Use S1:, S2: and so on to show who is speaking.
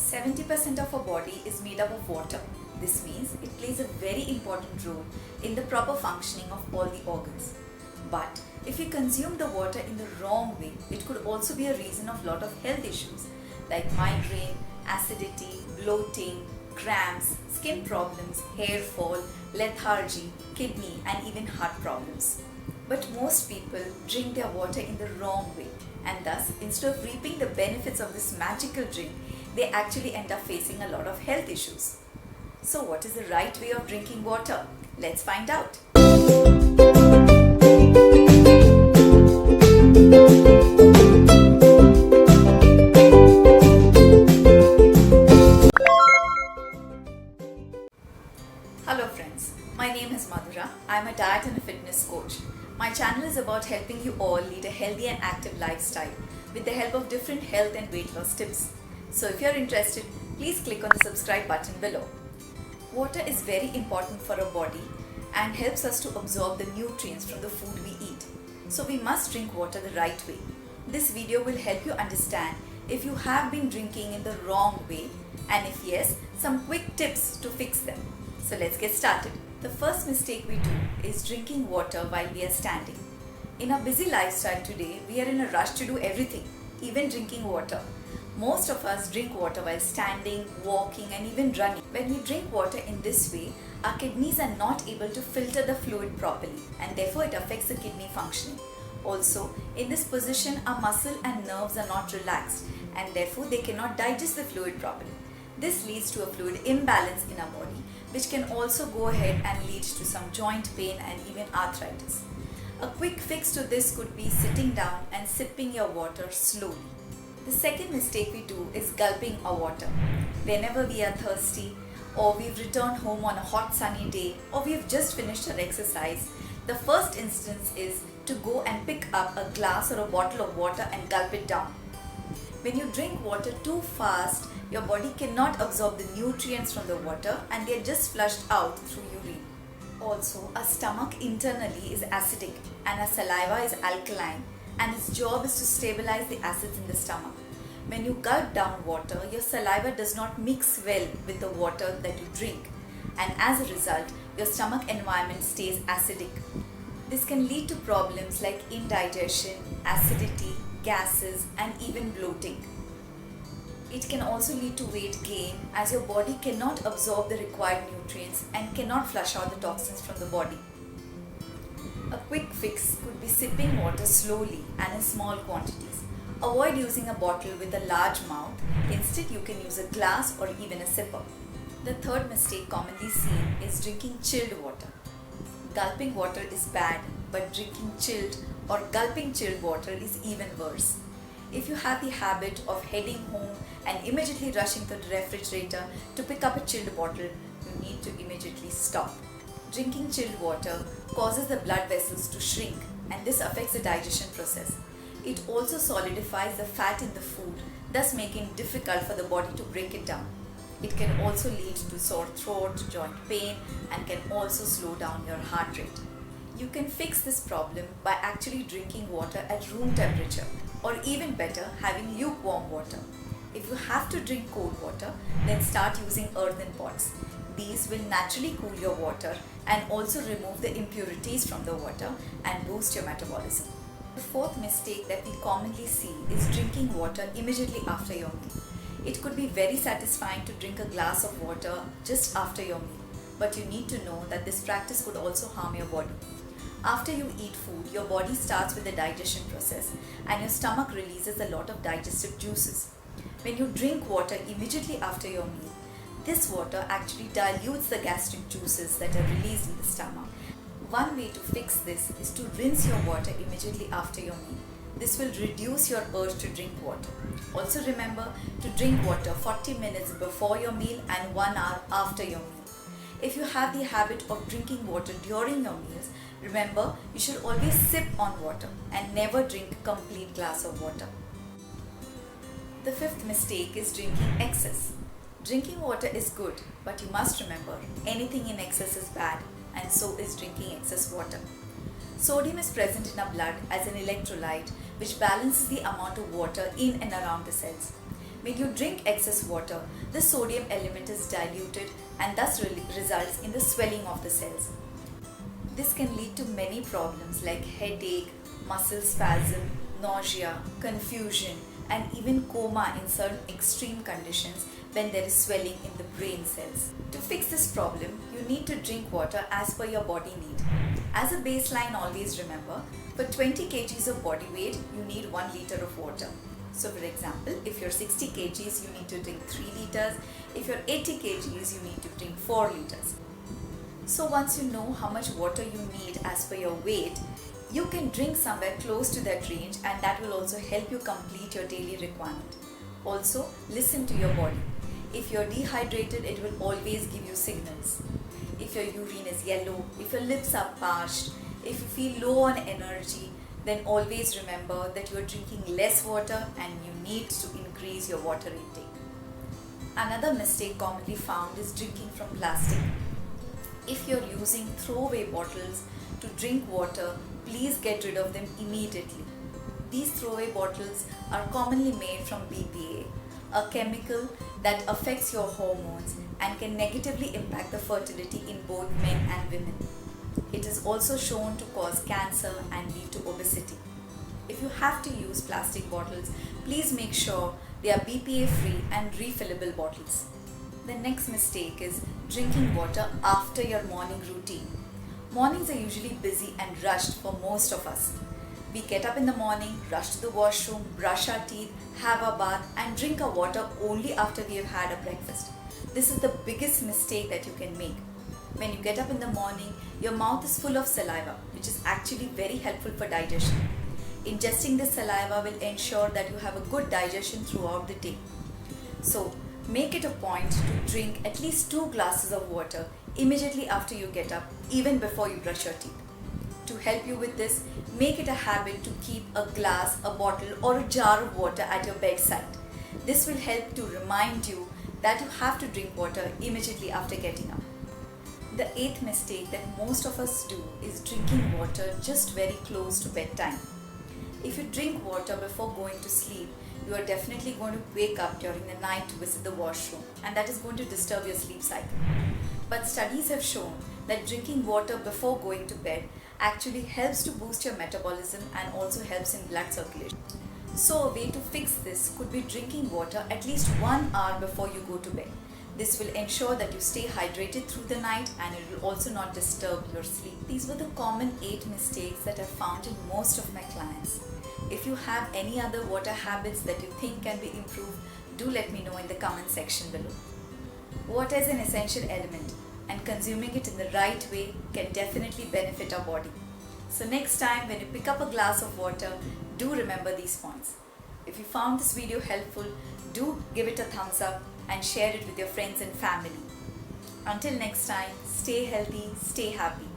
S1: 70% of our body is made up of water. This means it plays a very important role in the proper functioning of all the organs. But if we consume the water in the wrong way, it could also be a reason of lot of health issues like migraine, acidity, bloating, cramps, skin problems, hair fall, lethargy, kidney and even heart problems. But most people drink their water in the wrong way, and thus instead of reaping the benefits of this magical drink, they actually end up facing a lot of health issues. So what is the right way of drinking water? Let's find out. Hello friends, my name is Madhura. I am a diet and a fitness coach. My channel is about helping you all lead a healthy and active lifestyle with the help of different health and weight loss tips. So if you are interested, please click on the subscribe button below. Water is very important for our body and helps us to absorb the nutrients from the food we eat. So we must drink water the right way. This video will help you understand if you have been drinking in the wrong way, and if yes, some quick tips to fix them. So let's get started. The first mistake we do is drinking water while we are standing. In our busy lifestyle today, we are in a rush to do everything, even drinking water. Most of us drink water while standing, walking and even running. When we drink water in this way, our kidneys are not able to filter the fluid properly, and therefore it affects the kidney functioning. Also, in this position, our muscle and nerves are not relaxed, and therefore they cannot digest the fluid properly. This leads to a fluid imbalance in our body, which can also go ahead and lead to some joint pain and even arthritis. A quick fix to this could be sitting down and sipping your water slowly. The second mistake we do is gulping our water. Whenever we are thirsty, or we've returned home on a hot sunny day, or we've just finished our exercise, the first instance is to go and pick up a glass or a bottle of water and gulp it down. When you drink water too fast, your body cannot absorb the nutrients from the water and they are just flushed out through urine. Also, our stomach internally is acidic and our saliva is alkaline, and its job is to stabilize the acids in the stomach. When you gulp down water, your saliva does not mix well with the water that you drink, and as a result, your stomach environment stays acidic. This can lead to problems like indigestion, acidity, gases and even bloating. It can also lead to weight gain as your body cannot absorb the required nutrients and cannot flush out the toxins from the body. A quick fix could be sipping water slowly and in small quantities. Avoid using a bottle with a large mouth. Instead, you can use a glass or even a sipper. The third mistake commonly seen is drinking chilled water. Gulping water is bad, but drinking chilled or gulping chilled water is even worse. If you have the habit of heading home and immediately rushing to the refrigerator to pick up a chilled bottle, you need to immediately stop. Drinking chilled water causes the blood vessels to shrink, and this affects the digestion process. It also solidifies the fat in the food, thus making it difficult for the body to break it down. It can also lead to sore throat, joint pain, and can also slow down your heart rate. You can fix this problem by actually drinking water at room temperature, or even better, having lukewarm water. If you have to drink cold water, then start using earthen pots. These will naturally cool your water and also remove the impurities from the water and boost your metabolism. The fourth mistake that we commonly see is drinking water immediately after your meal. It could be very satisfying to drink a glass of water just after your meal, but you need to know that this practice could also harm your body. After you eat food, your body starts with the digestion process and your stomach releases a lot of digestive juices. When you drink water immediately after your meal, this water actually dilutes the gastric juices that are released in the stomach. One way to fix this is to rinse your water immediately after your meal. This will reduce your urge to drink water. Also remember to drink water 40 minutes before your meal and 1 hour after your meal. If you have the habit of drinking water during your meals, remember you should always sip on water and never drink a complete glass of water. The fifth mistake is drinking excess. Drinking water is good, but you must remember anything in excess is bad, and so is drinking excess water. Sodium is present in our blood as an electrolyte which balances the amount of water in and around the cells. When you drink excess water, the sodium element is diluted and thus results in the swelling of the cells. This can lead to many problems like headache, muscle spasm, nausea, confusion, and even coma in certain extreme conditions when there is swelling in the brain cells. To fix this problem, you need to drink water as per your body need. As a baseline, always remember, for 20 kgs of body weight, you need 1 liter of water. So for example, if you're 60 kgs, you need to drink 3 liters. If you're 80 kgs, you need to drink 4 liters. So once you know how much water you need as per your weight, you can drink somewhere close to that range, and that will also help you complete your daily requirement. Also, listen to your body. If you're dehydrated, it will always give you signals. If your urine is yellow, if your lips are parched, if you feel low on energy, then always remember that you are drinking less water and you need to increase your water intake. Another mistake commonly found is drinking from plastic. If you're using throwaway bottles to drink water, please get rid of them immediately. These throwaway bottles are commonly made from BPA, a chemical that affects your hormones and can negatively impact the fertility in both men and women. It is also shown to cause cancer and lead to obesity. If you have to use plastic bottles, please make sure they are BPA free and refillable bottles. The next mistake is drinking water after your morning routine. Mornings are usually busy and rushed for most of us. We get up in the morning, rush to the washroom, brush our teeth, have a bath, and drink our water only after we have had a breakfast. This is the biggest mistake that you can make. When you get up in the morning, your mouth is full of saliva, which is actually very helpful for digestion. Ingesting this saliva will ensure that you have a good digestion throughout the day. So, make it a point to drink at least 2 glasses of water immediately after you get up, even before you brush your teeth. To help you with this, make it a habit to keep a glass, a bottle, or a jar of water at your bedside. This will help to remind you that you have to drink water immediately after getting up. The 8th mistake that most of us do is drinking water just very close to bedtime. If you drink water before going to sleep, you are definitely going to wake up during the night to visit the washroom, and that is going to disturb your sleep cycle. But studies have shown that drinking water before going to bed actually helps to boost your metabolism and also helps in blood circulation. So a way to fix this could be drinking water at least 1 hour before you go to bed. This will ensure that you stay hydrated through the night, and it will also not disturb your sleep. These were the common 8 mistakes that I found in most of my clients. If you have any other water habits that you think can be improved, do let me know in the comment section below. Water is an essential element, and consuming it in the right way can definitely benefit our body. So next time when you pick up a glass of water, do remember these points. If you found this video helpful, do give it a thumbs up and share it with your friends and family. Until next time, stay healthy, stay happy.